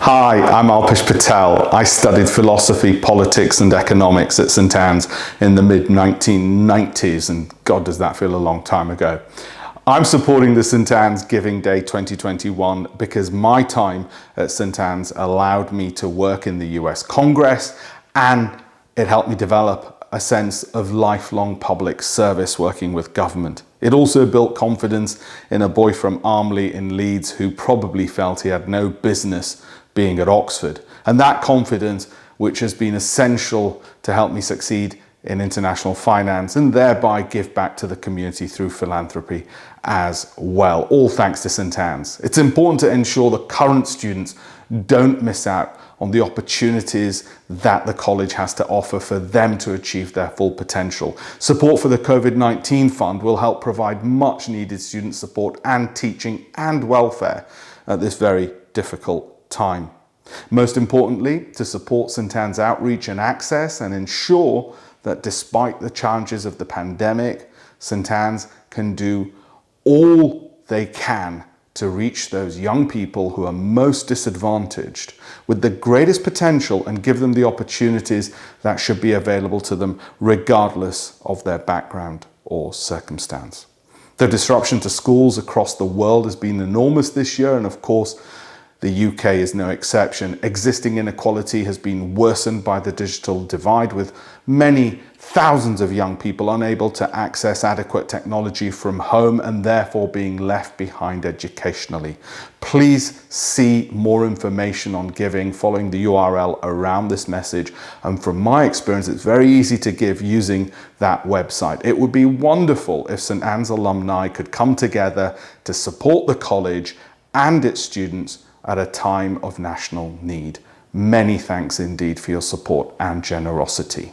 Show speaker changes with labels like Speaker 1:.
Speaker 1: Hi, I'm Alpesh Patel. I studied philosophy, politics and economics at St Anne's in the mid-1990s, and God, does that feel a long time ago. I'm supporting the St Anne's Giving Day 2021 because my time at St Anne's allowed me to work in the US Congress, and it helped me develop a sense of lifelong public service working with government. It also built confidence in a boy from Armley in Leeds who probably felt he had no business being at Oxford. And that confidence, which has been essential to help me succeed in international finance and thereby give back to the community through philanthropy as well, all thanks to St Anne's. It's important to ensure the current students don't miss out on the opportunities that the college has to offer for them to achieve their full potential. Support for the COVID-19 fund will help provide much needed student support and teaching and welfare at this very difficult time. Most importantly, to support St Anne's outreach and access and ensure that despite the challenges of the pandemic, St Anne's can do all they can to reach those young people who are most disadvantaged with the greatest potential and give them the opportunities that should be available to them regardless of their background or circumstance. The disruption to schools across the world has been enormous this year, and of course, the UK is no exception. Existing inequality has been worsened by the digital divide, with many thousands of young people unable to access adequate technology from home and therefore being left behind educationally. Please see more information on giving following the URL around this message. And from my experience, it's very easy to give using that website. It would be wonderful if St Anne's alumni could come together to support the college and its students at a time of national need. Many thanks indeed for your support and generosity.